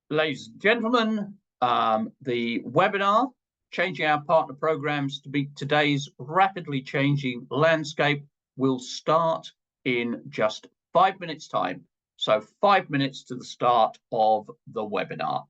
Ladies and gentlemen, the webinar, Changing Our Partner Programs to Meet Today's Rapidly Changing Landscape, will start in just 5 minutes' time. So 5 minutes to the start of the webinar.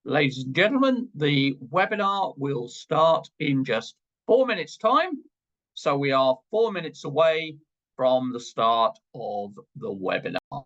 Ladies and gentlemen, the webinar will start in just 4 minutes' time. So we are 4 minutes away from the start of the webinar.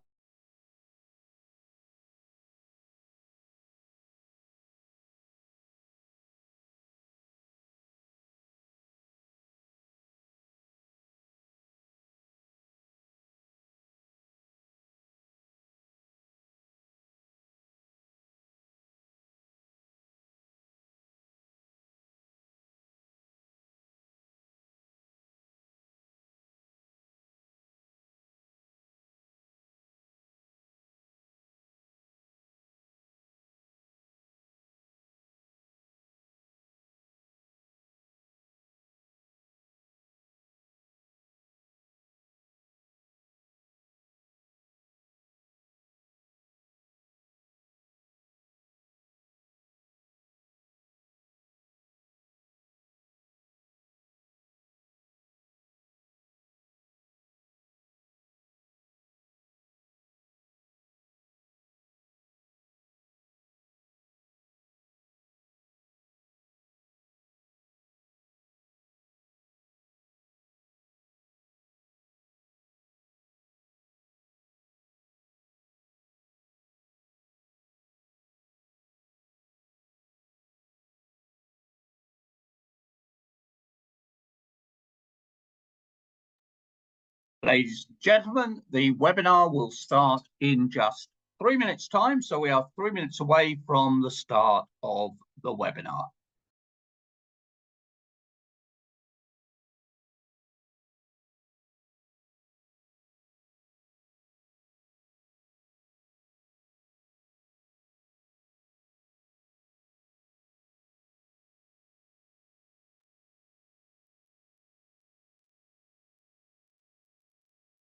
Ladies and gentlemen, the webinar will start in just 3 minutes' time. So we are 3 minutes away from the start of the webinar.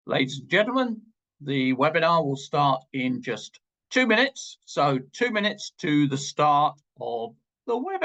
Ladies and gentlemen, the webinar will start in just 2 minutes. So 2 minutes to the start of the webinar.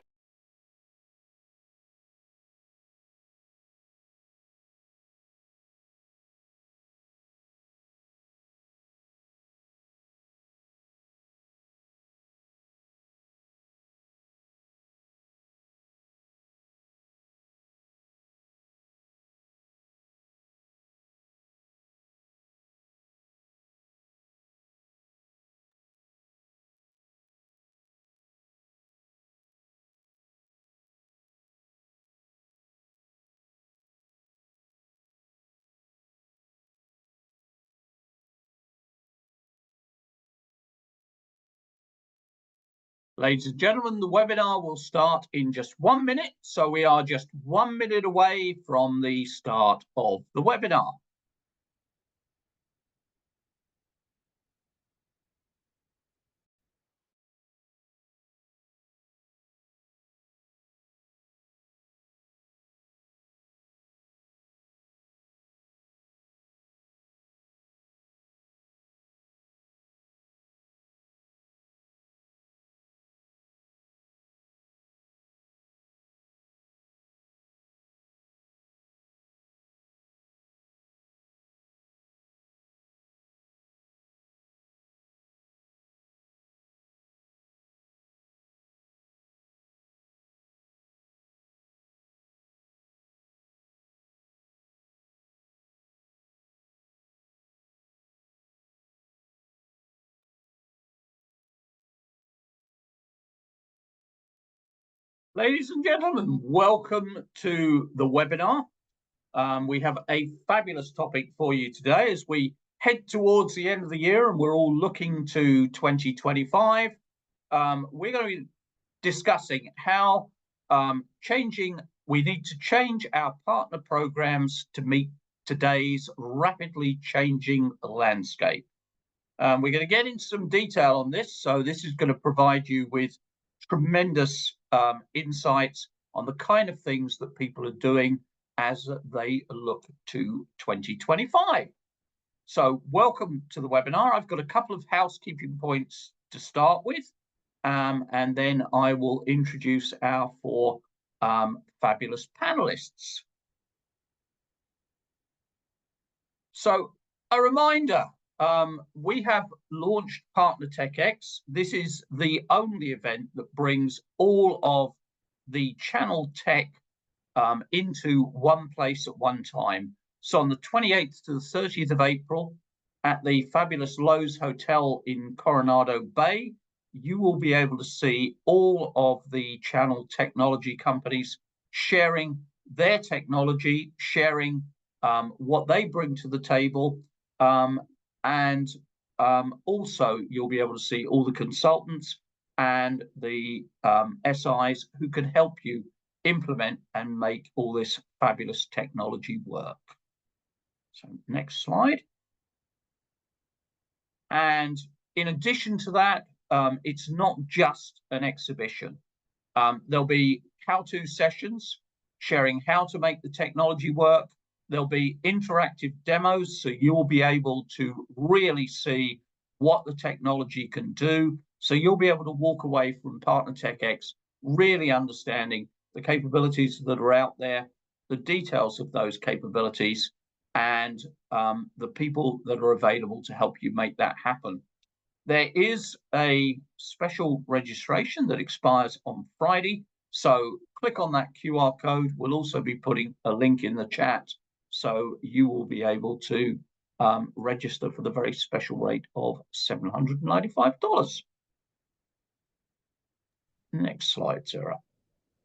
Ladies and gentlemen, the webinar will start in just 1 minute. So we are just 1 minute away from the start of the webinar. Ladies and gentlemen, welcome to the webinar. We have a fabulous topic for you today as we head towards the end of the year and we're all looking to 2025, we're going to be discussing how we need to change our partner programs to meet today's rapidly changing landscape. We're going to get into some detail on this, so this is going to provide you with tremendous insights on the kind of things that people are doing as they look to 2025. So welcome to the webinar. I've got a couple of housekeeping points to start with, and then I will introduce our four fabulous panelists. So a reminder, we have launched Partner TechX. This is the only event that brings all of the channel tech into one place at one time. So on the 28th to the 30th of April at the fabulous Lowe's Hotel in Coronado Bay, you will be able to see all of the channel technology companies sharing their technology, sharing what they bring to the table, and also you'll be able to see all the consultants and the SIs who can help you implement and make all this fabulous technology work. So next slide. And in addition to that, it's not just an exhibition. There'll be how-to sessions sharing how to make the technology work. There'll be interactive demos, so you'll be able to really see what the technology can do. So you'll be able to walk away from Partner TechX really understanding the capabilities that are out there, the details of those capabilities, and the people that are available to help you make that happen. There is a special registration that expires on Friday, so click on that QR code. We'll also be putting a link in the chat, so you will be able to register for the very special rate of $795. Next slide, Sarah.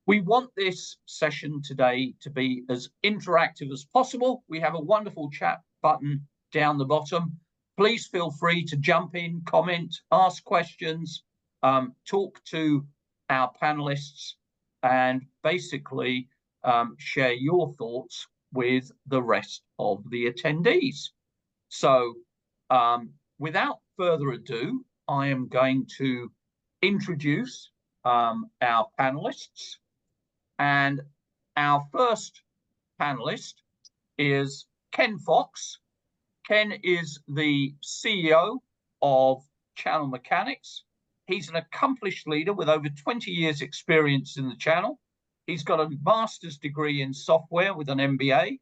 We want this session today to be as interactive as possible. We have a wonderful chat button down the bottom. Please feel free to jump in, comment, ask questions, talk to our panelists, and basically share your thoughts with the rest of the attendees. So without further ado, I am going to introduce our panelists. And our first panelist is Ken Fox. Ken is the CEO of Channel Mechanics. He's an accomplished leader with over 20 years experience in the channel. He's got a master's degree in software with an MBA.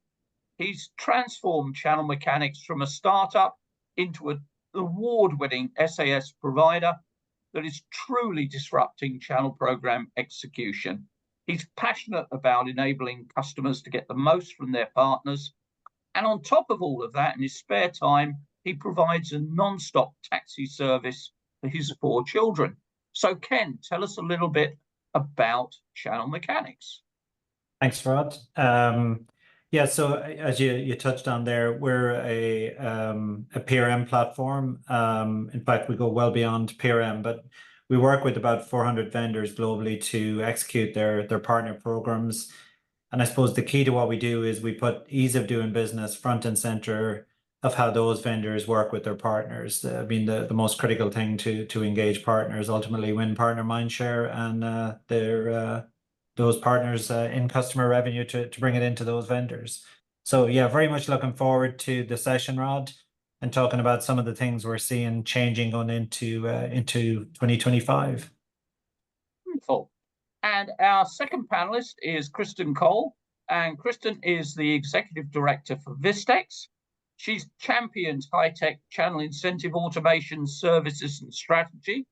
He's transformed Channel Mechanics from a startup into an award-winning SAS provider that is truly disrupting channel program execution. He's passionate about enabling customers to get the most from their partners. And on top of all of that, in his spare time, he provides a non-stop taxi service for his 4 children. So Ken, tell us a little bit about Channel Mechanics. Thanks, Rod. Yeah, so as you touched on there, we're a PRM platform. In fact, we go well beyond PRM, but we work with about 400 vendors globally to execute their partner programs. And I suppose the key to what we do is we put ease of doing business front and center of how those vendors work with their partners. I mean, the most critical thing to engage partners, ultimately win partner mindshare and those partners in customer revenue to bring it into those vendors. So yeah, very much looking forward to the session, Rod, and talking about some of the things we're seeing changing going into 2025. Wonderful. And our second panelist is Kristen Cole, and Kristen is the Executive Director for Vistex. She's championed high-tech channel incentive automation services and strategy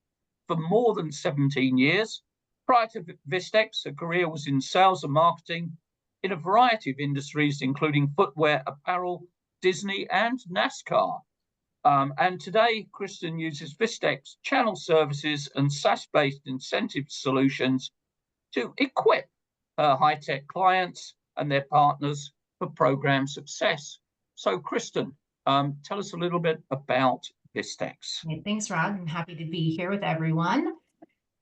for more than 17 years. Prior to Vistex, her career was in sales and marketing in a variety of industries, including footwear, apparel, Disney, and NASCAR. And today, Kristen uses Vistex channel services and SaaS-based incentive solutions to equip her high-tech clients and their partners for program success. So, Kristen, Tell us a little bit about Vistex. Thanks, Rod. I'm happy to be here with everyone.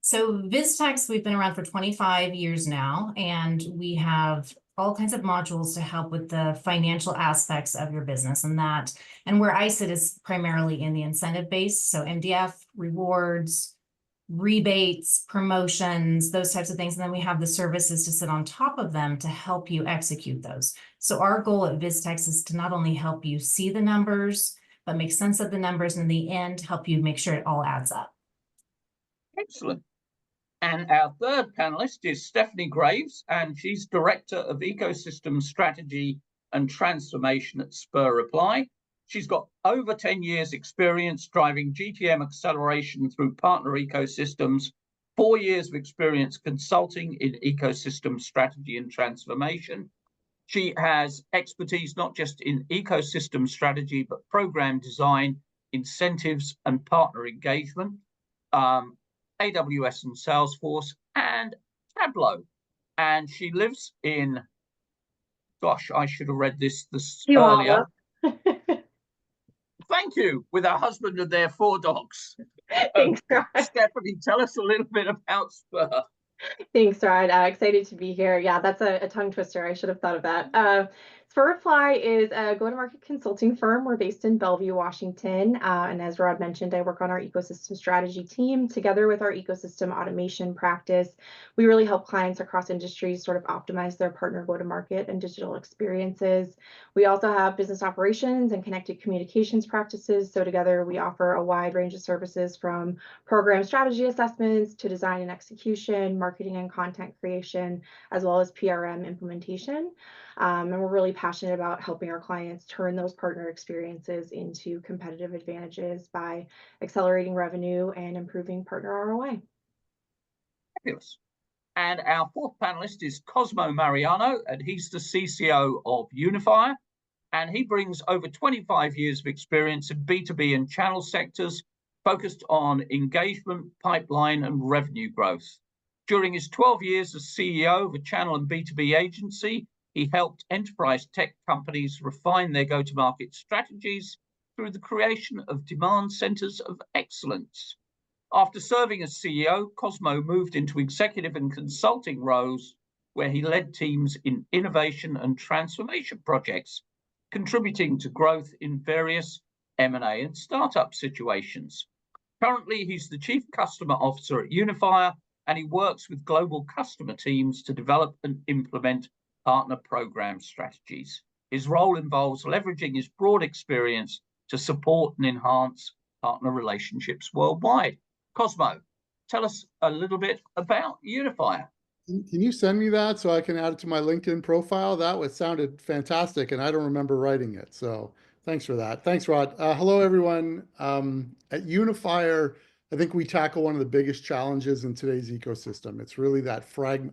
So Vistex, we've been around for 25 years now, and we have all kinds of modules to help with the financial aspects of your business, and where I sit is primarily in the incentive base. So MDF, rewards, rebates, promotions, those types of things. And then we have the services to sit on top of them to help you execute those. So our goal at Vistex is to not only help you see the numbers, but make sense of the numbers, and in the end, help you make sure it all adds up. Excellent. And our third panelist is Stephanie Graves, and she's Director of Ecosystem Strategy and Transformation at Spur Reply. She's got over 10 years experience driving GTM acceleration through partner ecosystems, 4 years of experience consulting in ecosystem strategy and transformation. She has expertise not just in ecosystem strategy, but program design, incentives, and partner engagement, AWS and Salesforce, and Tableau. And she lives in, gosh, I should have read this earlier. Thank you, with her husband and their 4 dogs. Thanks, Rod. Stephanie, tell us a little bit about Spur. Thanks, Rod. Excited to be here. Yeah, that's a tongue twister. I should have thought of that. Spur Reply is a go-to-market consulting firm. We're based in Bellevue, Washington. And as Rod mentioned, I work on our ecosystem strategy team. Together with our ecosystem automation practice, we really help clients across industries sort of optimize their partner go-to-market and digital experiences. We also have business operations and connected communications practices. So together we offer a wide range of services from program strategy assessments to design and execution, marketing and content creation, as well as PRM implementation. And we're really passionate about helping our clients turn those partner experiences into competitive advantages by accelerating revenue and improving partner ROI. Fabulous. And our fourth panelist is Cosmo Mariano, and he's the CCO of Unifyr. And he brings over 25 years of experience in B2B and channel sectors, focused on engagement, pipeline, and revenue growth. During his 12 years as CEO of a channel and B2B agency, he helped enterprise tech companies refine their go-to-market strategies through the creation of demand centers of excellence. After serving as CEO, Cosmo moved into executive and consulting roles where he led teams in innovation and transformation projects, contributing to growth in various M&A and startup situations. Currently, he's the Chief Customer Officer at Unifyr, and he works with global customer teams to develop and implement partner program strategies. His role involves leveraging his broad experience to support and enhance partner relationships worldwide. Cosmo, tell us a little bit about Unifyr. Can you send me that so I can add it to my LinkedIn profile? That sounded fantastic, and I don't remember writing it. So thanks for that. Thanks, Rod. Hello, everyone. At Unifyr, I think we tackle one of the biggest challenges in today's ecosystem. It's really that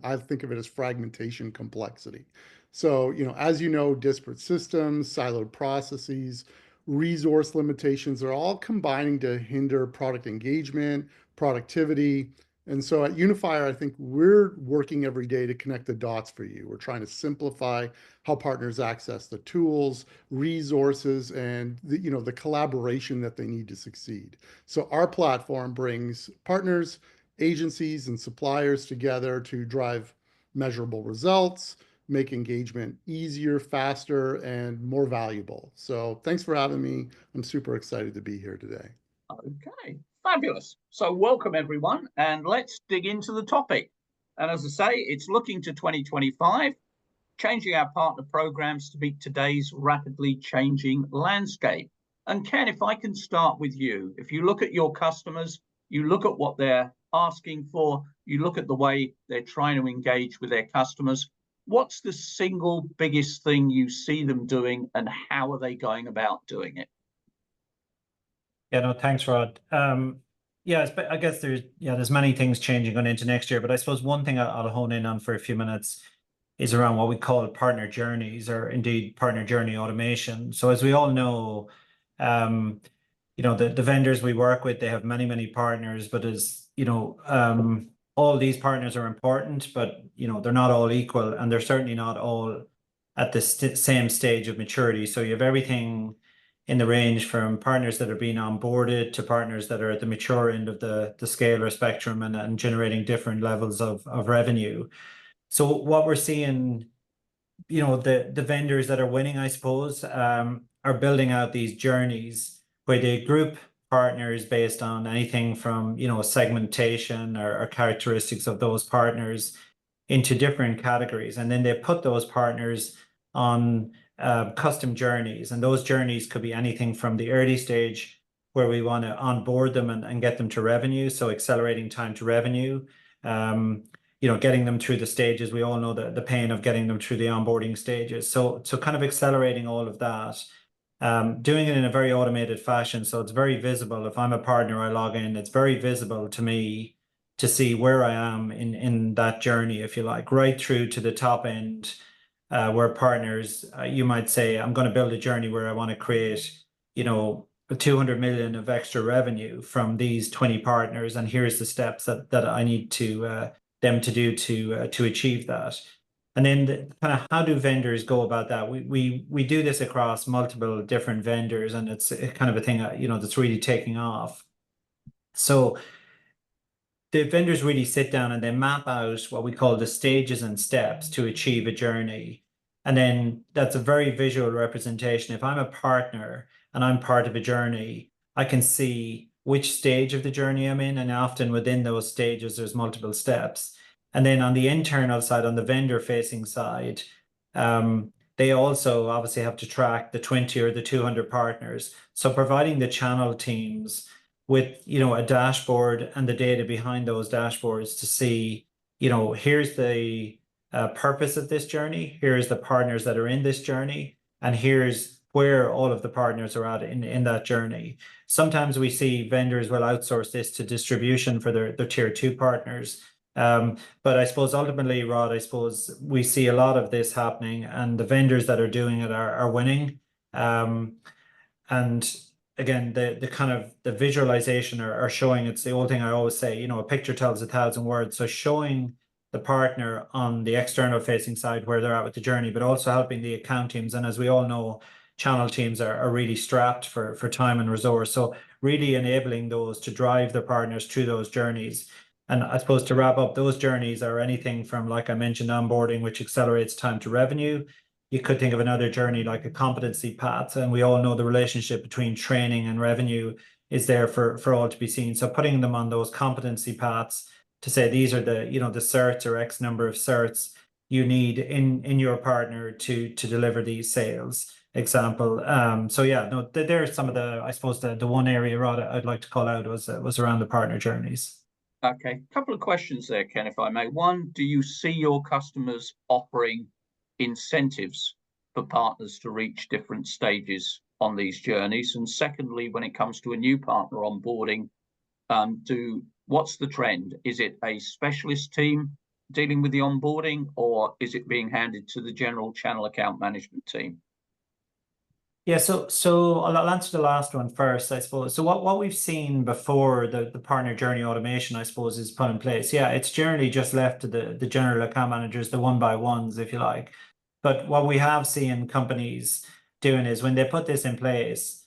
I think of it as fragmentation complexity. So, as you know, disparate systems, siloed processes, resource limitations are all combining to hinder product engagement, productivity. And so at Unifyr, I think we're working every day to connect the dots for you. We're trying to simplify how partners access the tools, resources, and the collaboration that they need to succeed. So our platform brings partners, agencies, and suppliers together to drive measurable results, make engagement easier, faster, and more valuable. So thanks for having me. I'm super excited to be here today. Okay, fabulous. So welcome everyone, and let's dig into the topic. And as I say, it's looking to 2025, changing our partner programs to meet today's rapidly changing landscape. And Ken, if I can start with you, if you look at your customers, you look at what they're asking for, you look at the way they're trying to engage with their customers, what's the single biggest thing you see them doing, and how are they going about doing it? Yeah, no, thanks, Rod. Yeah, I guess there's many things changing going into next year, but I suppose one thing I'll hone in on for a few minutes is around what we call partner journeys, or indeed partner journey automation. So as we all know, the vendors we work with, they have many partners, but all these partners are important, but they're not all equal, and they're certainly not all at the same stage of maturity. So you have everything in the range from partners that are being onboarded to partners that are at the mature end of the scale or spectrum and generating different levels of revenue. So what we're seeing, you know, the vendors that are winning, I suppose, are building out these journeys where they group partners based on anything from, you know, segmentation or characteristics of those partners into different categories. And then they put those partners on custom journeys. And those journeys could be anything from the early stage where we want to onboard them and get them to revenue. So accelerating time to revenue, you know, getting them through the stages. We all know the pain of getting them through the onboarding stages. So kind of accelerating all of that, doing it in a very automated fashion. So it's very visible. If I'm a partner, I log in, it's very visible to me to see where I am in that journey, if you like, right through to the top end, where partners, you might say, I'm going to build a journey where I want to create, you know, 200 million of extra revenue from these 20 partners. And here's the steps that I need to them to do to achieve that. And then kind of how do vendors go about that? We do this across multiple different vendors, and it's kind of a thing, you know, that's really taking off. So the vendors really sit down and they map out what we call the stages and steps to achieve a journey. And then that's a very visual representation. If I'm a partner and I'm part of a journey, I can see which stage of the journey I'm in. And often within those stages, there's multiple steps. And then on the internal side, on the vendor facing side, they also obviously have to track the 20 or the 200 partners. So providing the channel teams with, you know, a dashboard and the data behind those dashboards to see, you know, here's the purpose of this journey, here's the partners that are in this journey, and here's where all of the partners are at in that journey. Sometimes we see vendors will outsource this to distribution for their tier 2 partners. But I suppose ultimately, Rod, I suppose we see a lot of this happening, and the vendors that are doing it are winning. And again, the kind of the visualization are showing, it's the old thing I always say, you know, a picture tells 1,000 words. So showing the partner on the external facing side where they're at with the journey, but also helping the account teams. And as we all know, channel teams are really strapped for time and resource. So really enabling those to drive their partners through those journeys. And I suppose to wrap up, those journeys are anything from, like I mentioned, onboarding, which accelerates time to revenue. You could think of another journey like a competency path. And we all know the relationship between training and revenue is there for all to be seen. So putting them on those competency paths to say, these are the, you know, the certs or X number of certs you need in your partner to deliver these sales. Example. So yeah, no, there's some of the, I suppose the one area, Rod, I'd like to call out was around the partner journeys. Okay, a couple of questions there, Ken, if I may. One, do you see your customers offering incentives for partners to reach different stages on these journeys? And secondly, when it comes to a new partner onboarding, what's the trend? Is it a specialist team dealing with the onboarding, or is it being handed to the general channel account management team? Yeah, so I'll answer the last one first, I suppose. So what we've seen before the partner journey automation, I suppose, is put in place. Yeah, it's generally just left to the general account managers, the one-by-ones, if you like. But what we have seen companies doing is when they put this in place,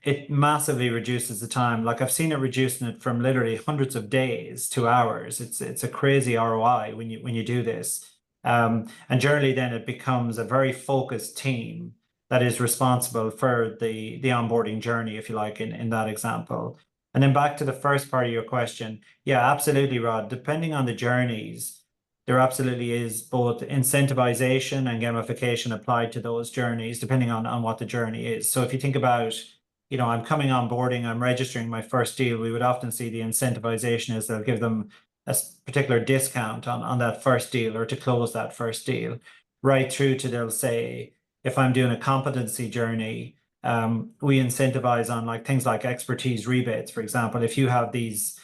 it massively reduces the time. Like I've seen it reducing it from literally hundreds of days to hours. It's a crazy ROI when you do this. And generally then it becomes a very focused team that is responsible for the onboarding journey, if you like, in that example. And then back to the first part of your question. Yeah, absolutely, Rod. Depending on the journeys, there absolutely is both incentivization and gamification applied to those journeys, depending on what the journey is. So if you think about, you know, I'm coming on boarding, I'm registering my first deal, we would often see the incentivization is they'll give them a particular discount on that first deal or to close that first deal, right through to they'll say, if I'm doing a competency journey, we incentivize on like things like expertise rebates, for example. If you have these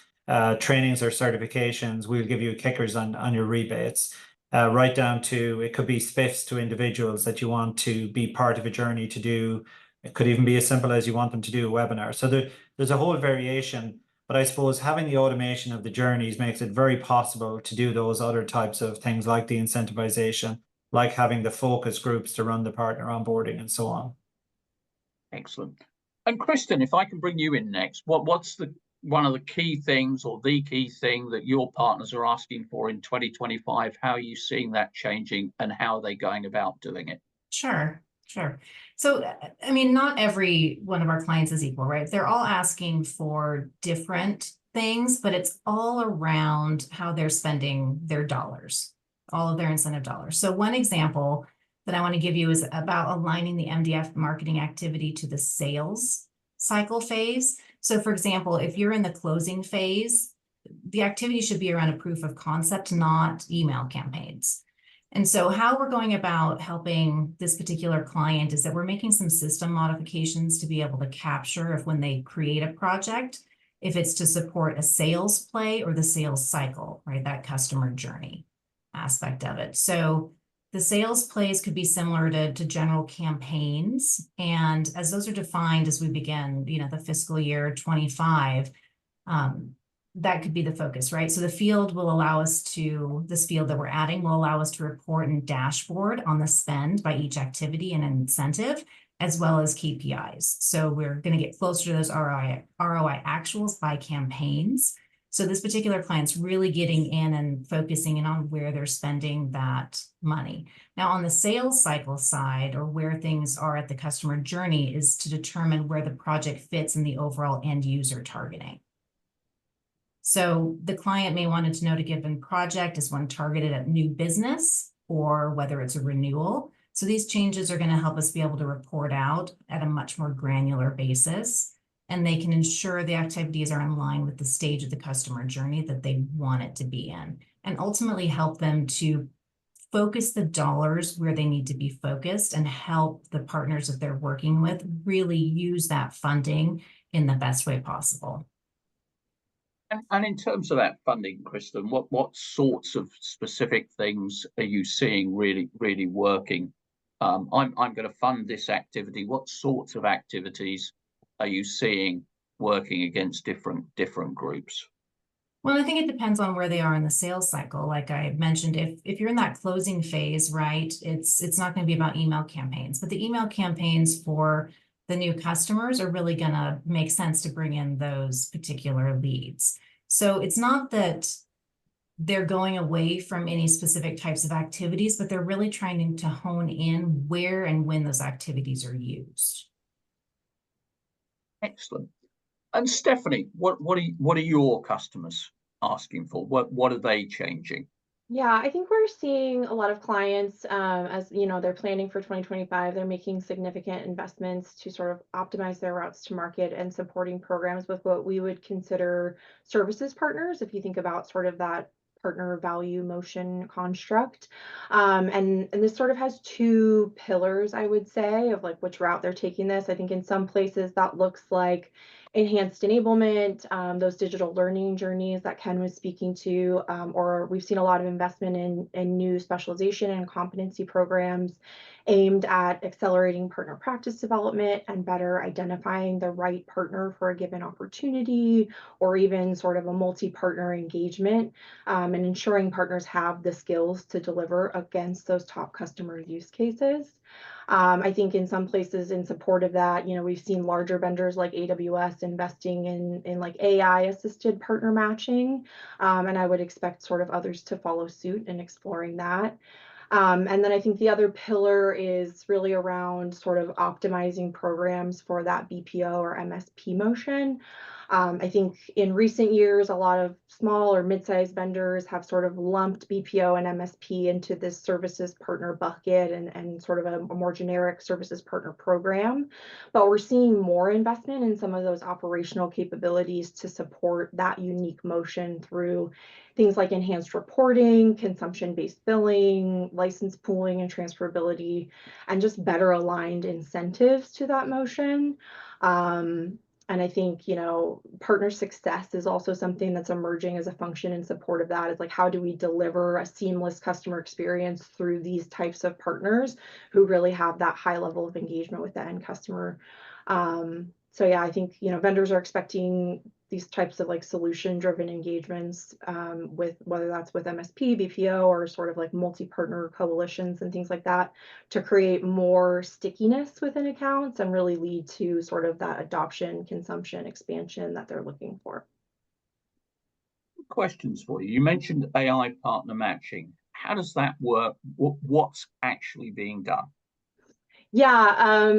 trainings or certifications, we'll give you kickers on your rebates, right down to, it could be spiffs to individuals that you want to be part of a journey to do. It could even be as simple as you want them to do a webinar. So there's a whole variation, but I suppose having the automation of the journeys makes it very possible to do those other types of things like the incentivization, like having the focus groups to run the partner onboarding and so on. Excellent. And Kristen, if I can bring you in next, what's one of the key things or the key thing that your partners are asking for in 2025? How are you seeing that changing and how are they going about doing it? Sure. So, I mean, not every one of our clients is equal, right? They're all asking for different things, but it's all around how they're spending their dollars, all of their incentive dollars. So one example that I want to give you is about aligning the MDF marketing activity to the sales cycle phase. So for example, if you're in the closing phase, the activity should be around a proof of concept, not email campaigns. And so how we're going about helping this particular client is that we're making some system modifications to be able to capture if when they create a project, if it's to support a sales play or the sales cycle, right? That customer journey aspect of it. So the sales plays could be similar to general campaigns. And as those are defined as we begin, the fiscal year 25, that could be the focus, right? So the field will allow us to, this field that we're adding will allow us to report and dashboard on the spend by each activity and incentive, as well as KPIs. So we're going to get closer to those ROI actuals by campaigns. So this particular client's really getting in and focusing in on where they're spending that money. Now on the sales cycle side, or where things are at the customer journey, is to determine where the project fits in the overall end user targeting. So the client may want to know a given project is one targeted at new business or whether it's a renewal. So these changes are going to help us be able to report out at a much more granular basis, and they can ensure the activities are in line with the stage of the customer journey that they want it to be in, and ultimately help them to focus the dollars where they need to be focused and help the partners that they're working with really use that funding in the best way possible. And in terms of that funding, Kristen, what sorts of specific things are you seeing really working? I'm going to fund this activity. What sorts of activities are you seeing working against different groups? Well, I think it depends on where they are in the sales cycle. Like I mentioned, if you're in that closing phase, right, it's not going to be about email campaigns, but the email campaigns for the new customers are really going to make sense to bring in those particular leads. So it's not that they're going away from any specific types of activities, but they're really trying to hone in where and when those activities are used. Excellent. And Stephanie, what are your customers asking for? What are they changing? Yeah, I think we're seeing a lot of clients, as they're planning for 2025, they're making significant investments to sort of optimize their routes to market and supporting programs with what we would consider services partners, if you think about sort of that partner value motion construct. And this sort of has two pillars, I would say, of like which route they're taking this. I think in some places that looks like enhanced enablement, those digital learning journeys that Ken was speaking to, or we've seen a lot of investment in new specialization and competency programs aimed at accelerating partner practice development and better identifying the right partner for a given opportunity, or even sort of a multi-partner engagement, and ensuring partners have the skills to deliver against those top customer use cases. I think in some places in support of that, we've seen larger vendors like AWS investing in like AI assisted partner matching. And I would expect sort of others to follow suit in exploring that. And then I think the other pillar is really around sort of optimizing programs for that BPO or MSP motion. I think in recent years, a lot of small or mid-sized vendors have sort of lumped BPO and MSP into this services partner bucket and sort of a more generic services partner program. But we're seeing more investment in some of those operational capabilities to support that unique motion through things like enhanced reporting, consumption-based billing, license pooling and transferability, and just better aligned incentives to that motion. And I think, partner success is also something that's emerging as a function in support of that. It's like, how do we deliver a seamless customer experience through these types of partners who really have that high level of engagement with the end customer? So yeah, I think, vendors are expecting these types of like solution-driven engagements with whether that's with MSP, BPO, or sort of like multi-partner coalitions and things like that to create more stickiness within accounts and really lead to sort of that adoption, consumption, expansion that they're looking for. Questions for you. You mentioned AI partner matching. How does that work? What's actually being done? Yeah,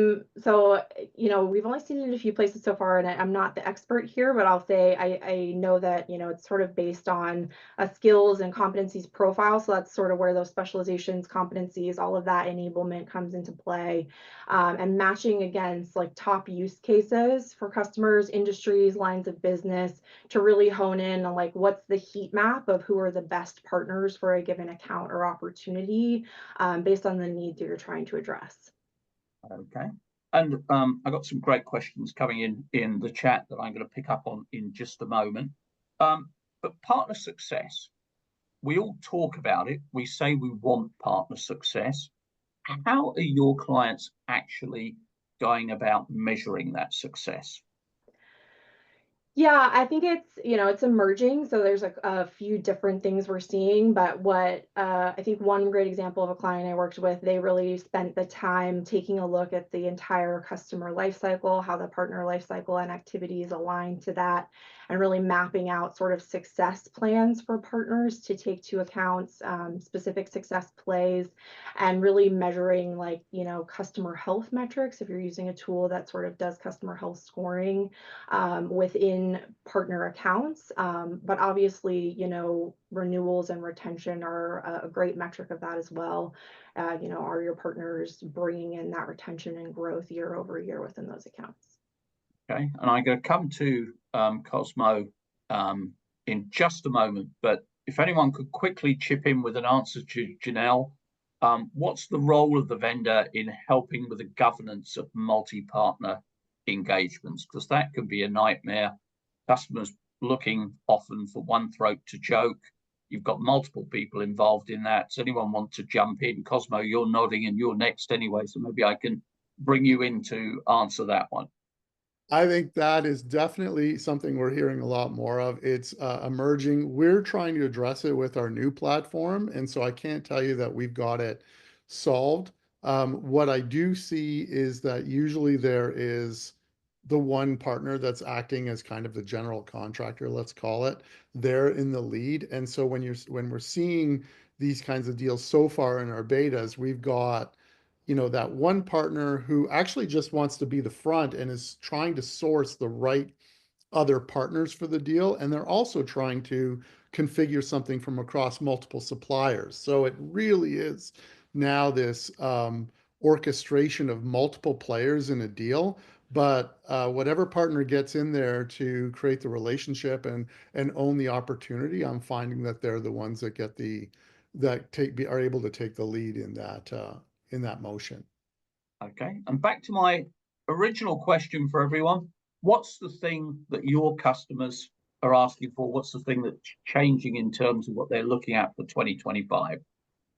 so, we've only seen it in a few places so far, and I'm not the expert here, but I'll say I know that, it's sort of based on a skills and competencies profile. So that's sort of where those specializations, competencies, all of that enablement comes into play, and matching against like top use cases for customers, industries, lines of business to really hone in on like what's the heat map of who are the best partners for a given account or opportunity, based on the needs that you're trying to address. Okay. And I got some great questions coming in the chat that I'm going to pick up on in just a moment. But partner success, we all talk about it. We say we want partner success. How are your clients actually going about measuring that success? Yeah, I think it's emerging. So there's a few different things we're seeing, but what I think one great example of a client I worked with, they really spent the time taking a look at the entire customer lifecycle, how the partner lifecycle and activities align to that, and really mapping out sort of success plans for partners to take to accounts, specific success plays, and really measuring like, customer health metrics. If you're using a tool that sort of does customer health scoring within partner accounts. But obviously, renewals and retention are a great metric of that as well. Are your partners bringing in that retention and growth year over year within those accounts? Okay, and I'm going to come to Cosmo in just a moment, but if anyone could quickly chip in with an answer to Janelle, what's the role of the vendor in helping with the governance of multi-partner engagements? Because that can be a nightmare. Customers looking often for one throat to choke. You've got multiple people involved in that. Does anyone want to jump in? Cosmo, you're nodding and you're next anyway, so maybe I can bring you in to answer that one. I think that is definitely something we're hearing a lot more of. It's emerging. We're trying to address it with our new platform, and so I can't tell you that we've got it solved. What I do see is that usually there is the one partner that's acting as kind of the general contractor, let's call it. They're in the lead, and so when we're seeing these kinds of deals so far in our betas, we've got that one partner who actually just wants to be the front and is trying to source the right other partners for the deal. And they're also trying to configure something from across multiple suppliers. So it really is now this orchestration of multiple players in a deal. But whatever partner gets in there to create the relationship and own the opportunity, I'm finding that they're the ones that are able to take the lead in that motion. Okay, and back to my original question for everyone. What's the thing that your customers are asking for? What's the thing that's changing in terms of what they're looking at for 2025?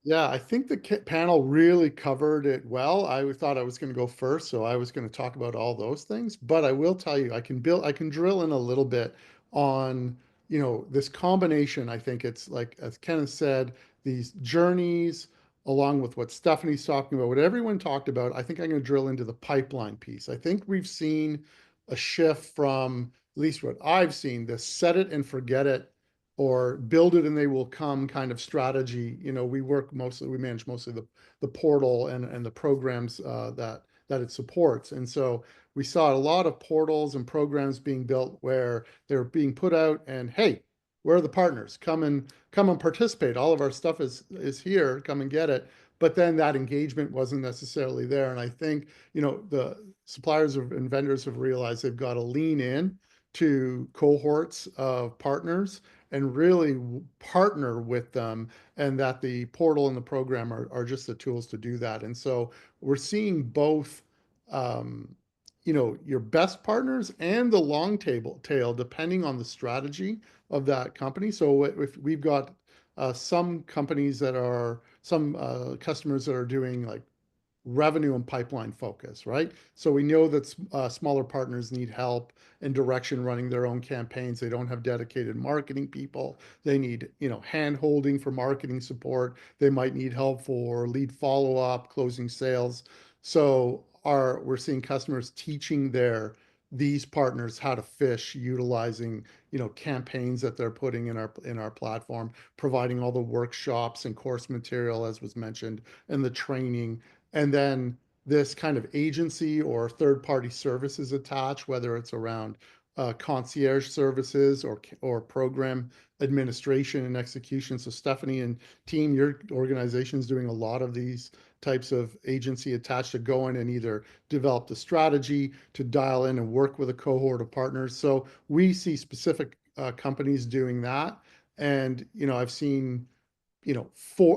Yeah, I think the panel really covered it well. I thought I was going to go first, so I was going to talk about all those things. But I will tell you, I can drill in a little bit on, this combination. I think it's like, as Kenneth said, these journeys, along with what Stephanie's talking about, what everyone talked about. I think I'm going to drill into the pipeline piece. I think we've seen a shift from, at least what I've seen, the set it and forget it, or build it and they will come kind of strategy. We manage mostly the portal and the programs that it supports. And so we saw a lot of portals and programs being built where they're being put out and, hey, where are the partners? Come and participate. All of our stuff is here. Come and get it. But then that engagement wasn't necessarily there. And I think, the suppliers and vendors have realized they've got to lean in to cohorts of partners and really partner with them, and that the portal and the program are just the tools to do that. And so we're seeing both, your best partners and the long tail, depending on the strategy of that company. So if we've got some customers that are doing like revenue and pipeline focus, right? So we know that smaller partners need help and direction running their own campaigns. They don't have dedicated marketing people. They need, hand holding for marketing support. They might need help for lead follow-up, closing sales. So we're seeing customers teaching these partners how to fish, utilizing, campaigns that they're putting in our platform, providing all the workshops and course material, as was mentioned, and the training. And then this kind of agency or third-party services attached, whether it's around concierge services or program administration and execution. So Stephanie and team, your organization is doing a lot of these types of agency attached to go in and either develop the strategy, to dial in and work with a cohort of partners. So we see specific companies doing that. And, I've seen,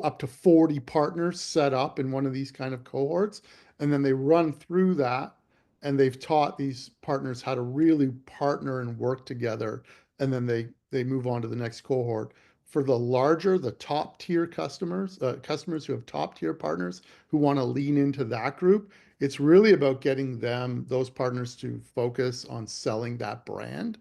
up to 40 partners set up in one of these kind of cohorts. And then they run through that, and they've taught these partners how to really partner and work together. And then they move on to the next cohort. For the top tier customers who have top tier partners who want to lean into that group, it's really about getting those partners to focus on selling that brand.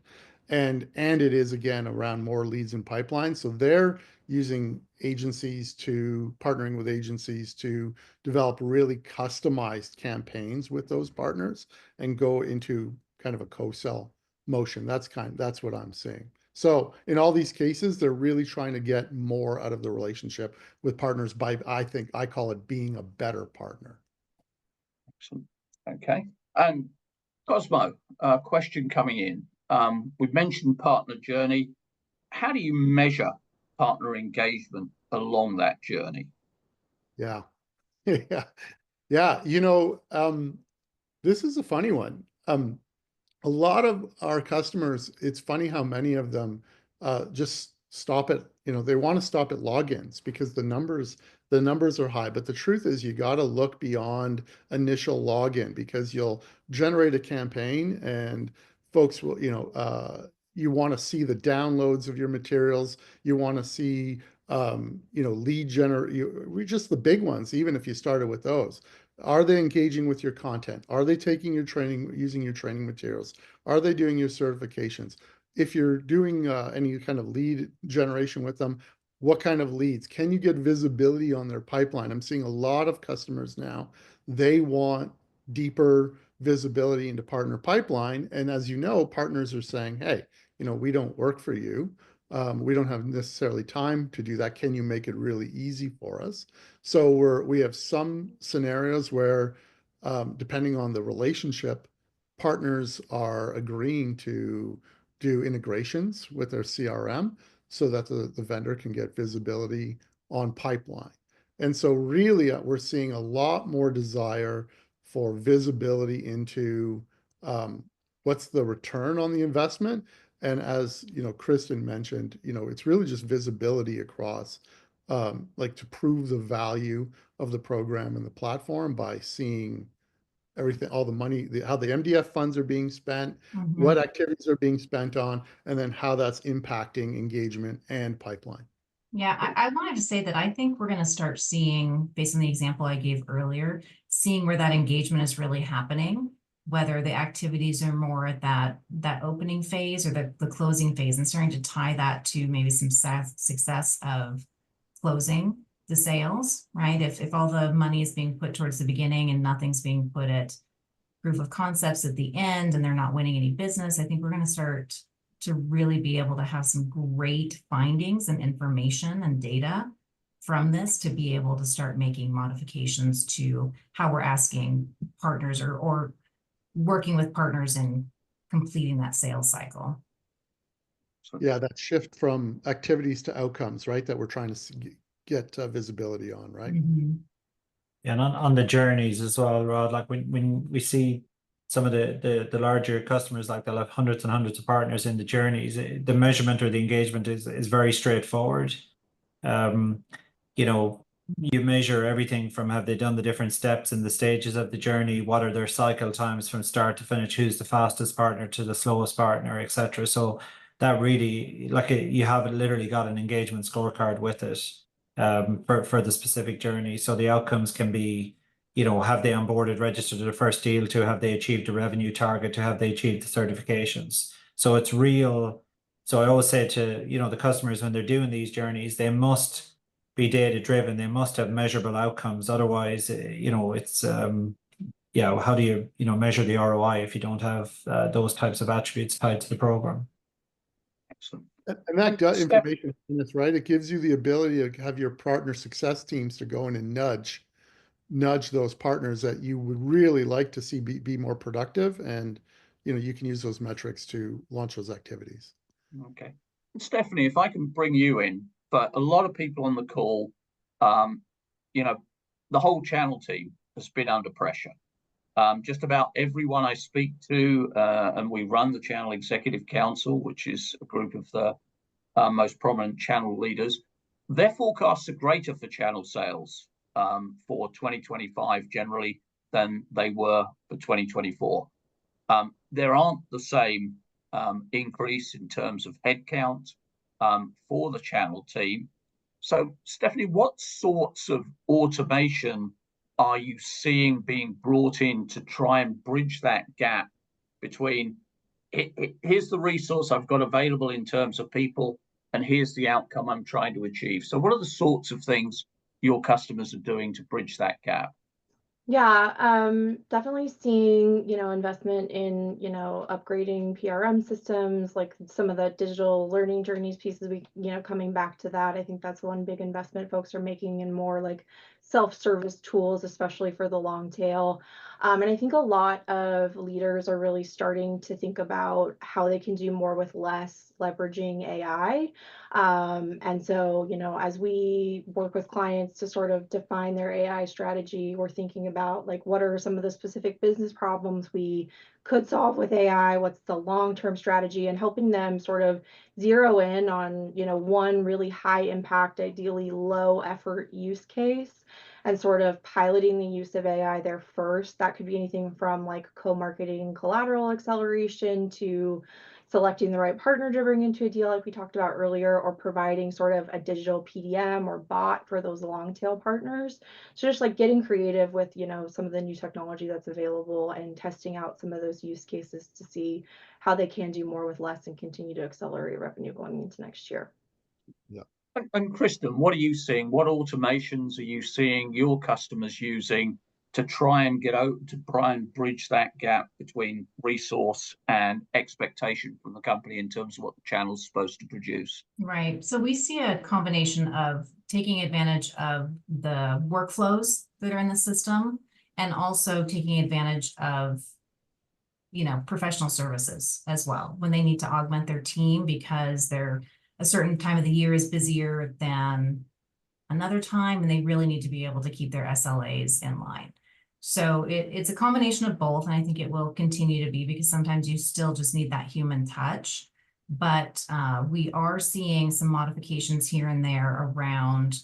And it is, again, around more leads and pipelines. So they're using partnering with agencies to develop really customized campaigns with those partners and go into kind of a co-sell motion. That's what I'm seeing. So in all these cases, they're really trying to get more out of the relationship with partners by, I call it, being a better partner. Excellent. Okay. And Cosmo, question coming in. We've mentioned partner journey. How do you measure partner engagement along that journey? Yeah. Yeah. This is a funny one. A lot of our customers, it's funny how many of them just stop at, they want to stop at logins because the numbers are high. But the truth is, you got to look beyond initial login, because you'll generate a campaign and folks will, you want to see the downloads of your materials. You want to see, lead just the big ones, even if you started with those. Are they engaging with your content? Are they taking your training, using your training materials? Are they doing your certifications? If you're doing any kind of lead generation with them, what kind of leads? Can you get visibility on their pipeline? I'm seeing a lot of customers now, they want deeper visibility into partner pipeline. And as you know, partners are saying, hey, we don't work for you. We don't have necessarily time to do that. Can you make it really easy for us? So we have some scenarios where, depending on the relationship, partners are agreeing to do integrations with their CRM so that the vendor can get visibility on pipeline. And so really, we're seeing a lot more desire for visibility into what's the return on the investment. And as Kristen mentioned, it's really just visibility across, to prove the value of the program and the platform by seeing everything, all the money, how the MDF funds are being spent, what activities are being spent on, and then how that's impacting engagement and pipeline. Yeah, I wanted to say that I think we're going to start seeing, based on the example I gave earlier, seeing where that engagement is really happening, whether the activities are more at that opening phase or the closing phase, and starting to tie that to maybe some success of closing the sales, right? If all the money is being put towards the beginning and nothing's being put at proof of concepts at the end, and they're not winning any business, I think we're going to start to really be able to have some great findings and information and data from this to be able to start making modifications to how we're asking partners or working with partners in completing that sales cycle. Yeah, that shift from activities to outcomes, right? That we're trying to get visibility on, right? Mm-hmm. Yeah, and on the journeys as well, Rod, like when we see some of the larger customers, like they'll have hundreds and hundreds of partners in the journeys, the measurement or the engagement is very straightforward. You measure everything from have they done the different steps and the stages of the journey, what are their cycle times from start to finish, who's the fastest partner to the slowest partner, etc. So that really, you have literally got an engagement scorecard with it for the specific journey. So the outcomes can be you know, have they onboarded, registered their first deal, to have they achieved a revenue target, to have they achieved the certifications. So it's real. So I always say to, you know, the customers, when they're doing these journeys, they must be data driven. They must have measurable outcomes. Otherwise, you know, it's, yeah, how do you, you know, measure the ROI if you don't have those types of attributes tied to the program? Excellent. And that gut information, that's right. It gives you the ability to have your partner success teams to go in and nudge those partners that you would really like to see be more productive. And, you know, you can use those metrics to launch those activities. Okay. Stephanie, if I can bring you in, but a lot of people on the call, you know, the whole channel team has been under pressure. Just about everyone I speak to, and we run the Channel Executive Council, which is a group of the most prominent channel leaders, their forecasts are greater for channel sales for 2025 generally than they were for 2024. There aren't the same increase in terms of headcount for the channel team. So, Stephanie, what sorts of automation are you seeing being brought in to try and bridge that gap between here's the resource I've got available in terms of people, and here's the outcome I'm trying to achieve? So what are the sorts of things your customers are doing to bridge that gap? Yeah, definitely seeing, you know, investment in, you know, upgrading PRM systems, like some of the digital learning journeys pieces, you know, coming back to that. I think that's one big investment folks are making in more like self-service tools, especially for the long tail. And I think a lot of leaders are really starting to think about how they can do more with less, leveraging AI. And so, you know, as we work with clients to sort of define their AI strategy, we're thinking about like, what are some of the specific business problems we could solve with AI? What's the long-term strategy, and helping them sort of zero in on, you know, one really high impact, ideally low effort use case, and sort of piloting the use of AI there first. That could be anything from like co-marketing collateral acceleration to selecting the right partner to bring into a deal like we talked about earlier, or providing sort of a digital PDM or bot for those long tail partners. So just like getting creative with, you know, some of the new technology that's available and testing out some of those use cases to see how they can do more with less and continue to accelerate revenue going into next year. Yeah. And Kristen, what are you seeing? What automations are you seeing your customers using to try and bridge that gap between resource and expectation from the company in terms of what the channel's supposed to produce? Right. So we see a combination of taking advantage of the workflows that are in the system, and also taking advantage of, you know, professional services as well when they need to augment their team because they're a certain time of the year is busier than another time, and they really need to be able to keep their SLAs in line. So it's a combination of both, and I think it will continue to be, because sometimes you still just need that human touch. But we are seeing some modifications here and there around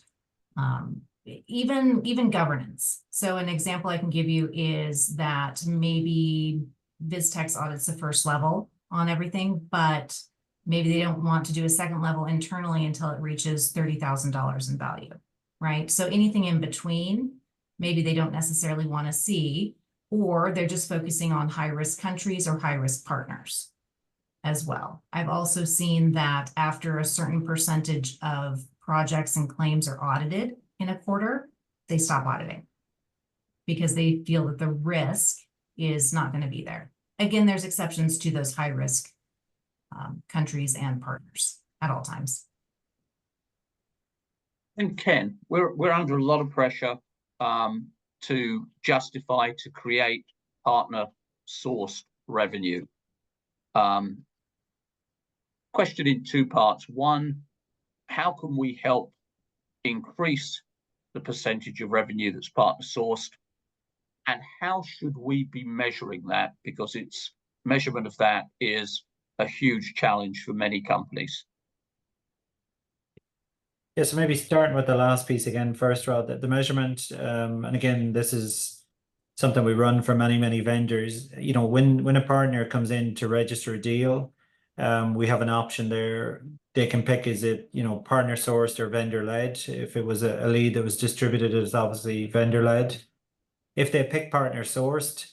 even governance. So an example I can give you is that maybe Vistex audits the first level on everything, but maybe they don't want to do a second level internally until it reaches $30,000 in value, right? So anything in between, maybe they don't necessarily want to see, or they're just focusing on high-risk countries or high-risk partners as well. I've also seen that after a certain percentage of projects and claims are audited in a quarter, they stop auditing because they feel that the risk is not going to be there. Again, there's exceptions to those high-risk countries and partners at all times. And Ken, we're under a lot of pressure to justify, to create partner-sourced revenue. Question in two parts. One, how can we help increase the percentage of revenue that's partner-sourced? And how should we be measuring that? Because measurement of that is a huge challenge for many companies. Yeah, so maybe starting with the last piece again first, Rod, the measurement, and again, this is something we run for many vendors. You know, when a partner comes in to register a deal, we have an option there. They can pick, is it, you know, partner sourced or vendor led? If it was a lead that was distributed, it's obviously vendor led. If they pick partner sourced,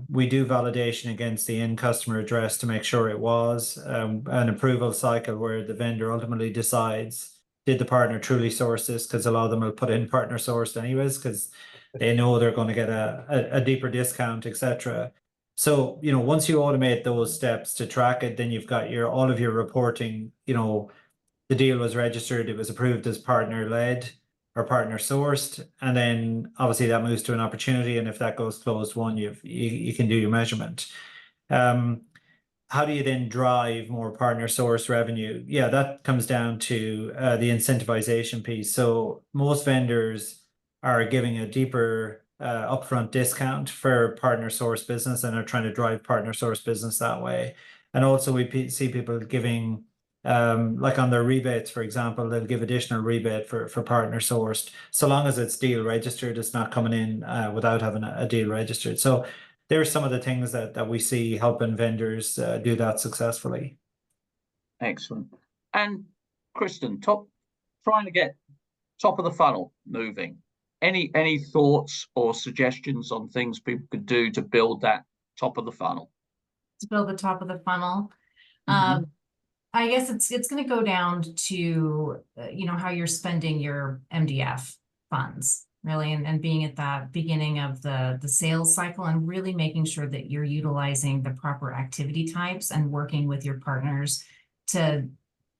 we do validation against the end customer address to make sure it was an approval cycle where the vendor ultimately decides, did the partner truly source this? Because a lot of them will put in partner sourced anyways, because they know they're going to get a deeper discount, etc. So, you know, once you automate those steps to track it, then you've got all of your reporting, you know, the deal was registered, it was approved as partner led or partner sourced, and then obviously that moves to an opportunity, and if that goes closed won, you can do your measurement. How do you then drive more partner source revenue? Yeah, that comes down to the incentivization piece. So most vendors are giving a deeper upfront discount for partner source business and are trying to drive partner source business that way. And also we see people giving, like on their rebates, for example, they'll give additional rebate for partner sourced, so long as it's deal registered, it's not coming in without having a deal registered. So there's some of the things that we see helping vendors do that successfully. Excellent. And Kristen, trying to get top of the funnel moving. Any thoughts or suggestions on things people could do to build that top of the funnel? To build the top of the funnel. Mhm. I guess it's going to go down to you know, how you're spending your MDF funds, really, and being at that beginning of the sales cycle and really making sure that you're utilizing the proper activity types and working with your partners to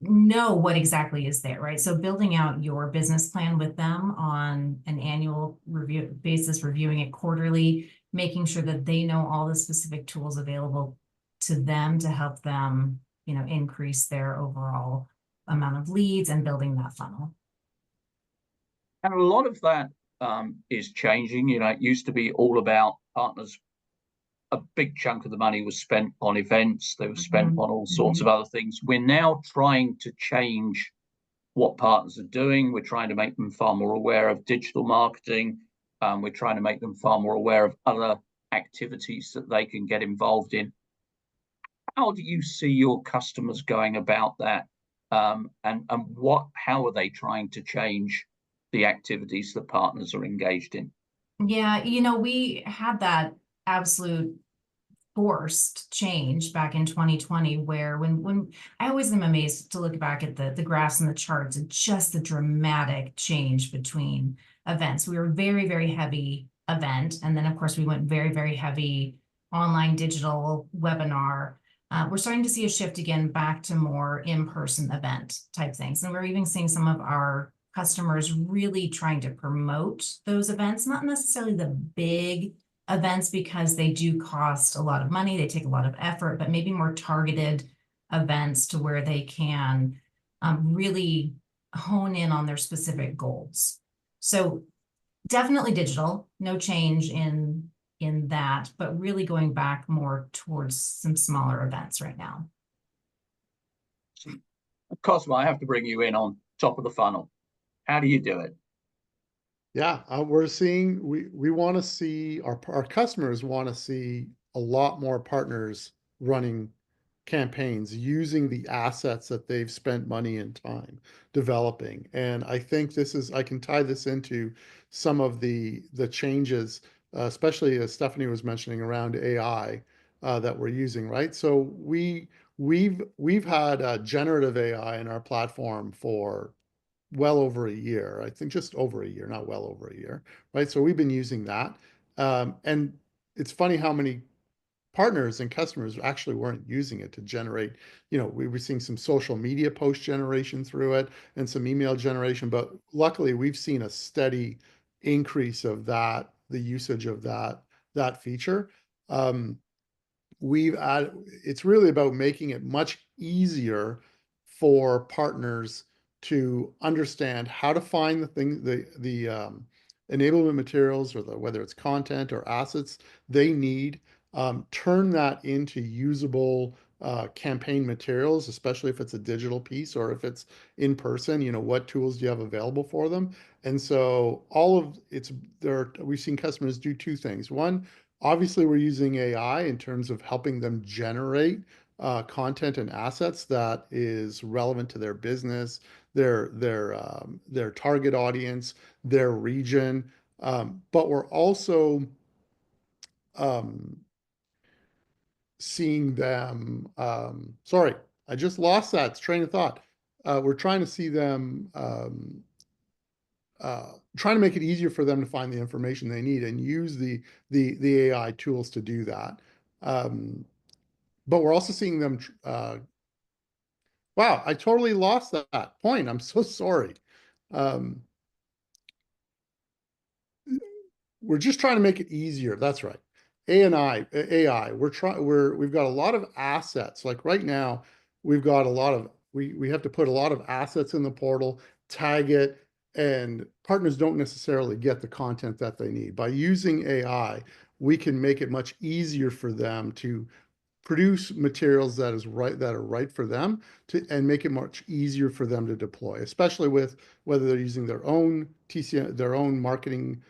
know what exactly is there, right? So building out your business plan with them on an annual review basis, reviewing it quarterly, making sure that they know all the specific tools available to them to help them, you know, increase their overall amount of leads and building that funnel. And a lot of that is changing. You know, it used to be all about partners. A big chunk of the money was spent on events. They were spent on all sorts of other things. We're now trying to change what partners are doing. We're trying to make them far more aware of digital marketing. We're trying to make them far more aware of other activities that they can get involved in. How do you see your customers going about that? And how are they trying to change the activities that partners are engaged in? Yeah, you know, we had that absolute forced change back in 2020, where when I always am amazed to look back at the graphs and the charts and just the dramatic change between events. We were very, very heavy event. And then of course we went very, very heavy online digital webinar. We're starting to see a shift again back to more in-person event type things. And we're even seeing some of our customers really trying to promote those events, not necessarily the big events because they do cost a lot of money, they take a lot of effort, but maybe more targeted events to where they can really hone in on their specific goals. So definitely digital, no change in that, but really going back more towards some smaller events right now. Cosmo, I have to bring you in on top of the funnel. How do you do it? Yeah, we're seeing, we want to see, our customers want to see a lot more partners running campaigns using the assets that they've spent money and time developing. And I think I can tie this into some of the changes, especially as Stephanie was mentioning around AI that we're using, right? So we've had generative AI in our platform for well over a year. I think just over a year, not well over a year, right? So we've been using that. And it's funny how many partners and customers actually weren't using it to generate, you know, we were seeing some social media post generation through it and some email generation, but luckily we've seen a steady increase of that, the usage of that feature. It's really about making it much easier for partners to understand how to find the enablement materials, or whether it's content or assets they need, turn that into usable campaign materials, especially if it's a digital piece or if it's in person. You know, what tools do you have available for them? And so we've seen customers do two things. One, obviously we're using AI in terms of helping them generate content and assets that is relevant to their business, their target audience, their region, But we're also seeing them, sorry, I just lost that train of thought. We're trying to see them, trying to make it easier for them to find the information they need and use the AI tools to do that. But we're also seeing them, wow, I totally lost that point. I'm so sorry. We're just trying to make it easier. That's right. AI. We've got a lot of assets. Like right now, we've got a lot of, we have to put a lot of assets in the portal, tag it, and partners don't necessarily get the content that they need. By using AI, we can make it much easier for them to produce materials that are right for them and make it much easier for them to deploy, especially with whether they're using their own TCM, their own marketing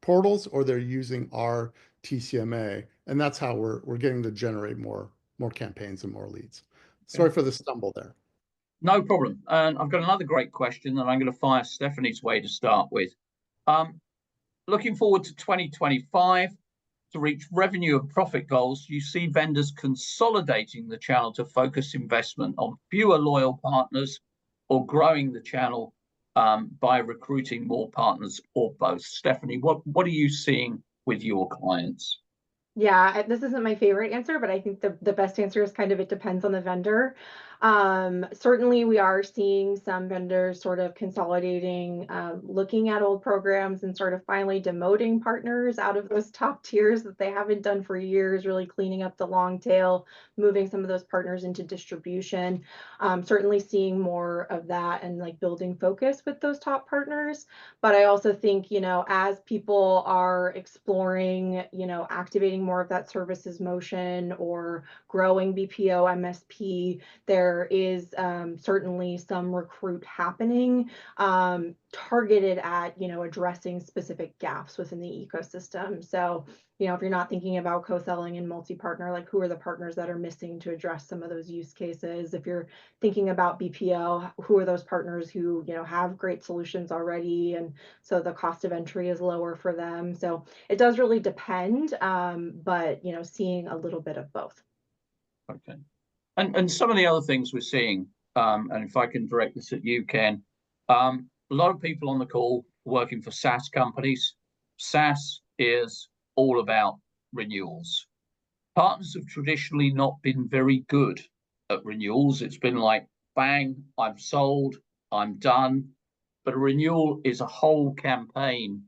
portals, or they're using our TCMA, and that's how we're getting to generate more campaigns and more leads. Sorry for the stumble there. No problem. And I've got another great question that I'm going to fire Stephanie's way to start with. Looking forward to 2025, to reach revenue and profit goals, you see vendors consolidating the channel to focus investment on fewer loyal partners, or growing the channel by recruiting more partners, or both. Stephanie, what are you seeing with your clients? Yeah, this isn't my favorite answer, but I think the best answer is kind of, it depends on the vendor. Certainly we are seeing some vendors sort of consolidating, looking at old programs and sort of finally demoting partners out of those top tiers that they haven't done for years, really cleaning up the long tail, moving some of those partners into distribution. Certainly seeing more of that and like building focus with those top partners. But I also think, as people are exploring, activating more of that services motion or growing BPO, MSP, there is certainly some recruit happening targeted at, addressing specific gaps within the ecosystem. So, if you're not thinking about co-selling and multi-partner, like who are the partners that are missing to address some of those use cases? If you're thinking about BPO, who are those partners who, have great solutions already, and so the cost of entry is lower for them. So it does really depend, but, seeing a little bit of both. Okay. And some of the other things we're seeing, and if I can direct this at you, Ken, a lot of people on the call working for SaaS companies. SaaS is all about renewals. Partners have traditionally not been very good at renewals. It's been like, bang, I'm sold, I'm done. But a renewal is a whole campaign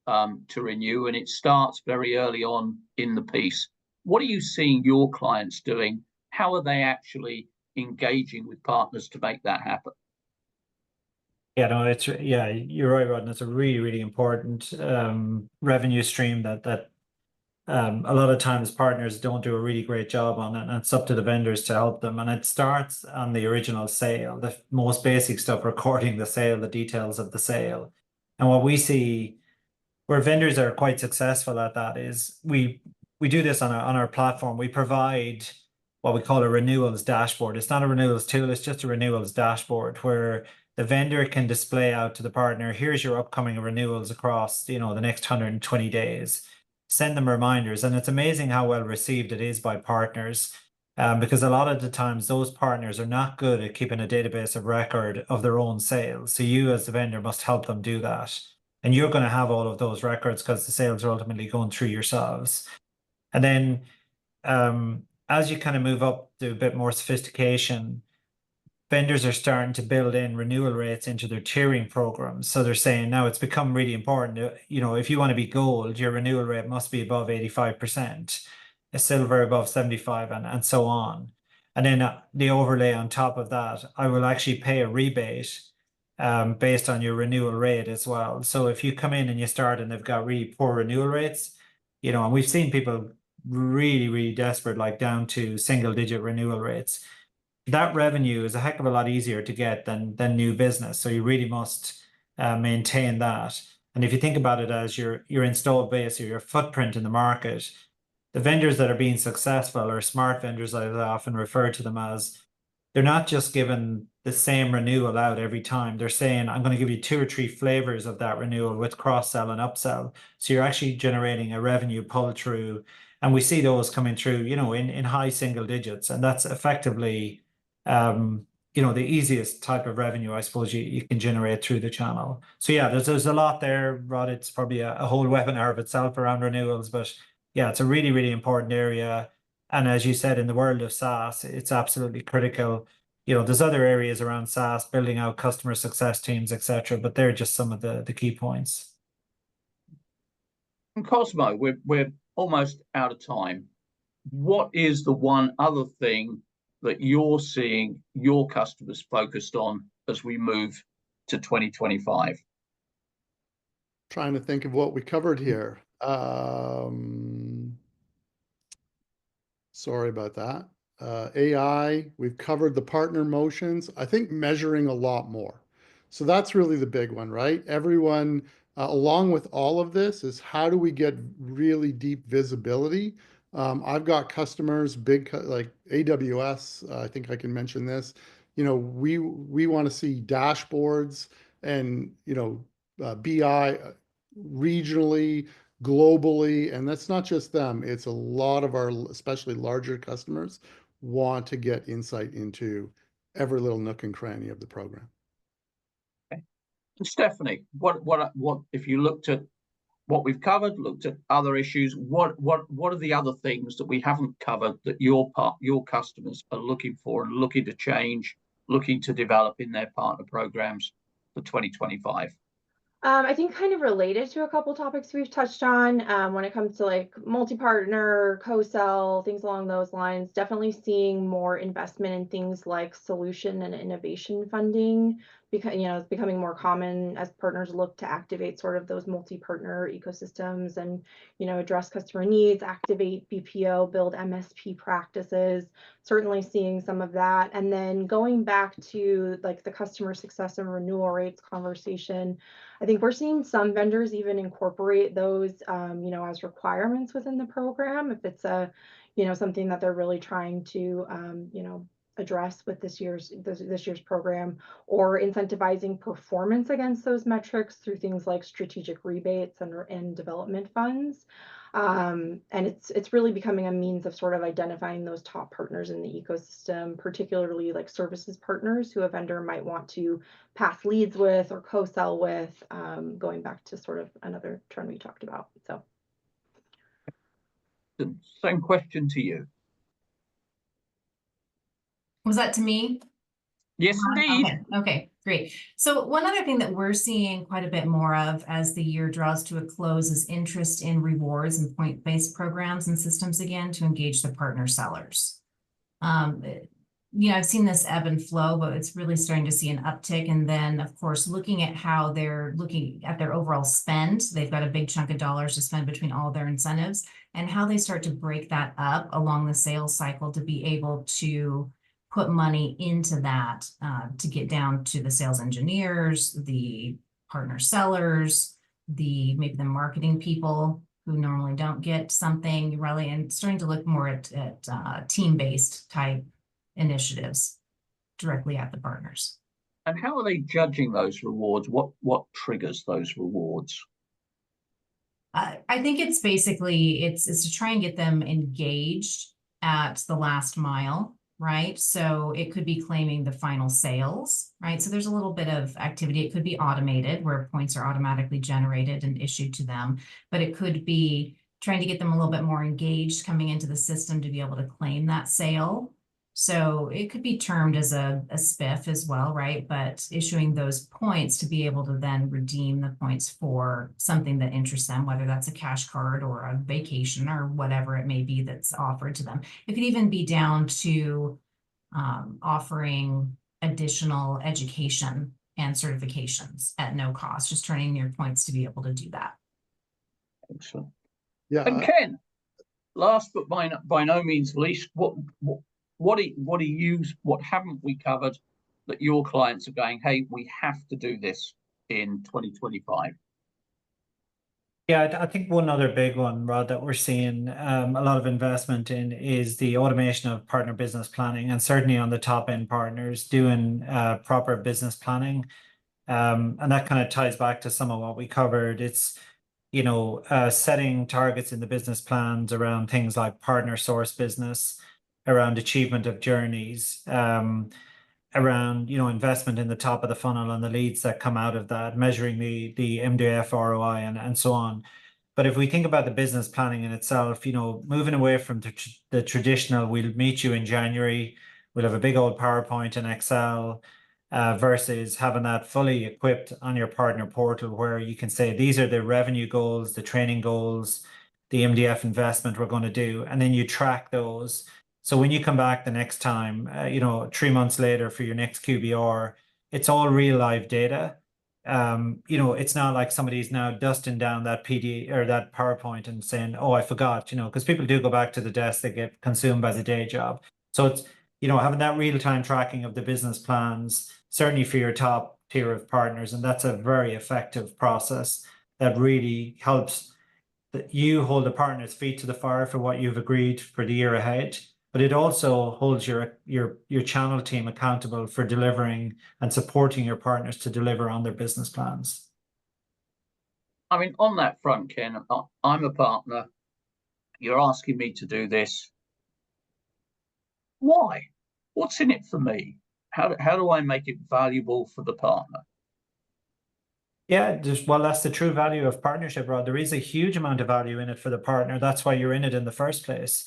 to renew, and it starts very early on in the piece. What are you seeing your clients doing? How are they actually engaging with partners to make that happen? Yeah, no, you're right, Rod. And it's a really, really important revenue stream that a lot of times partners don't do a really great job on it, and it's up to the vendors to help them. And it starts on the original sale, the most basic stuff, recording the sale, the details of the sale. And what we see where vendors are quite successful at that is we do this on our platform. We provide what we call a renewals dashboard. It's not a renewals tool, it's just a renewals dashboard where the vendor can display out to the partner, here's your upcoming renewals across, the next 120 days. Send them reminders. And it's amazing how well received it is by partners, because a lot of the times those partners are not good at keeping a database of record of their own sales. So you as the vendor must help them do that. And you're going to have all of those records because the sales are ultimately going through yourselves. And then as you kind of move up to a bit more sophistication, vendors are starting to build in renewal rates into their tiering programs. So they're saying now it's become really important. If you want to be gold, your renewal rate must be above 85%, a silver above 75%, and so on. And then the overlay on top of that, I will actually pay a rebate based on your renewal rate as well. So if you come in and you start and they've got really poor renewal rates, and we've seen people really, really desperate, like down to single-digit renewal rates. That revenue is a heck of a lot easier to get than new business. So you really must maintain that. And if you think about it as your installed base or your footprint in the market, the vendors that are being successful are smart vendors, I often refer to them as. they're not just given the same renewal out every time. They're saying, I'm going to give you 2 or 3 flavors of that renewal with cross-sell and upsell. So you're actually generating a revenue pull through. And we see those coming through, you know, in high single digits. And that's effectively, you know, the easiest type of revenue, I suppose, you can generate through the channel. So yeah, there's a lot there, Rod. It's probably a whole webinar of itself around renewals, but yeah, it's a really, really important area. And as you said, in the world of SaaS, it's absolutely critical. You know, there's other areas around SaaS, building out customer success teams, etc., but they're just some of the key points. And Cosmo, we're almost out of time. What is the one other thing that you're seeing your customers focused on as we move to 2025? Trying to think of what we covered here. Sorry about that. AI, we've covered the partner motions. I think measuring a lot more. So that's really the big one, right? Everyone, along with all of this, is how do we get really deep visibility? I've got customers, like AWS, I think I can mention this. You know, we want to see dashboards and, you know, BI regionally, globally, and that's not just them. It's a lot of our, especially larger customers, want to get insight into every little nook and cranny of the program. Okay. And Stephanie, what if you looked at what we've covered, looked at other issues, what are the other things that we haven't covered that your customers are looking for and looking to change, looking to develop in their partner programs for 2025? I think kind of related to a couple topics we've touched on when it comes to like multi-partner, co-sell, things along those lines, definitely seeing more investment in things like solution and innovation funding, because, you know, it's becoming more common as partners look to activate sort of those multi-partner ecosystems and, you know, address customer needs, activate BPO, build MSP practices, certainly seeing some of that. And then going back to like the customer success and renewal rates conversation, I think we're seeing some vendors even incorporate those, you know, as requirements within the program. If it's a, you know, something that they're really trying to, you know, address with this year's program, or incentivizing performance against those metrics through things like strategic rebates and development funds. And it's really becoming a means of sort of identifying those top partners in the ecosystem, particularly like services partners who a vendor might want to pass leads with or co-sell with, going back to sort of another trend we talked about. So, The same question to you. Was that to me? Yes, indeed. Okay, great. So one other thing that we're seeing quite a bit more of as the year draws to a close is interest in rewards and point-based programs and systems again to engage the partner sellers. You know, I've seen this ebb and flow, but it's really starting to see an uptick. And then, of course, looking at how they're looking at their overall spend, they've got a big chunk of dollars to spend between all their incentives, and how they start to break that up along the sales cycle to be able to put money into that to get down to the sales engineers, the partner sellers, maybe the marketing people who normally don't get something really, and starting to look more at team-based type initiatives directly at the partners. And how are they judging those rewards? What triggers those rewards? I think it's basically it's to try and get them engaged at the last mile, right? So it could be claiming the final sales, right? So there's a little bit of activity. It could be automated where points are automatically generated and issued to them, but it could be trying to get them a little bit more engaged coming into the system to be able to claim that sale. So it could be termed as a spiff as well, right? But issuing those points to be able to then redeem the points for something that interests them, whether that's a cash card or a vacation or whatever it may be that's offered to them. It could even be down to offering additional education and certifications at no cost, just turning your points to be able to do that. Excellent. Yeah. And Ken, last but by no means least, what haven't we covered that your clients are going, hey, we have to do this in 2025? Yeah, I think one other big one, Rod, that we're seeing a lot of investment in is the automation of partner business planning, and certainly on the top end partners doing proper business planning. And that kind of ties back to some of what we covered. It's, you know, setting targets in the business plans around things like partner source business, around achievement of journeys, around, you know, investment in the top of the funnel and the leads that come out of that, measuring the MDF ROI and so on. But if we think about the business planning in itself, you know, moving away from the traditional, we'll meet you in January, we'll have a big old PowerPoint and Excel, versus having that fully equipped on your partner portal where you can say, these are the revenue goals, the training goals, the MDF investment we're going to do, and then you track those. So when you come back the next time, you know, 3 months later for your next QBR, it's all real live data. You know, it's not like somebody's now dusting down that PD or that PowerPoint and saying, oh, I forgot, you know, because people do go back to the desk, they get consumed by the day job. So it's, you know, having that real-time tracking of the business plans, certainly for your top tier of partners. And that's a very effective process that really helps that you hold the partner's feet to the fire for what you've agreed for the year ahead. But it also holds your channel team accountable for delivering and supporting your partners to deliver on their business plans. I mean, on that front, Ken, I'm a partner. You're asking me to do this. Why? What's in it for me? How do I make it valuable for the partner? Yeah, well, that's the true value of partnership, Rod. There is a huge amount of value in it for the partner. That's why you're in it in the first place.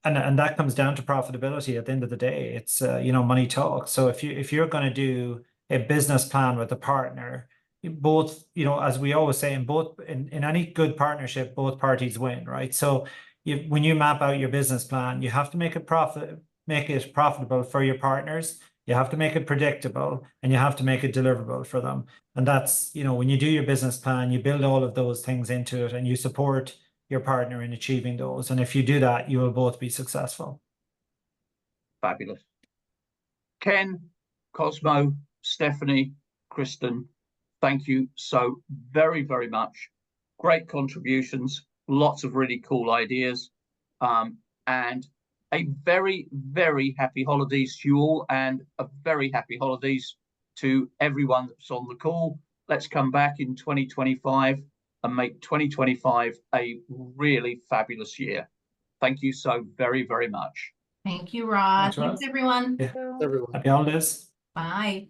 And that comes down to profitability at the end of the day. It's you know, money talks. So if you're going to do a business plan with a partner, both, you know, as we always say, in any good partnership, both parties win, right? So when you map out your business plan, you have to make it profitable for your partners. You have to make it predictable, and you have to make it deliverable for them. And that's, you know, when you do your business plan, you build all of those things into it and you support your partner in achieving those. And if you do that, you will both be successful. Fabulous. Ken, Cosmo, Stephanie, Kristen, thank you so very, very much. Great contributions, lots of really cool ideas, and a very, very happy holidays to you all, and a very happy holidays to everyone that's on the call. Let's come back in 2025 and make 2025 a really fabulous year. Thank you so very, very much. Thank you, Rod. Thanks, Rod. Thanks, everyone. Yeah. Everyone. Happy holidays. Bye.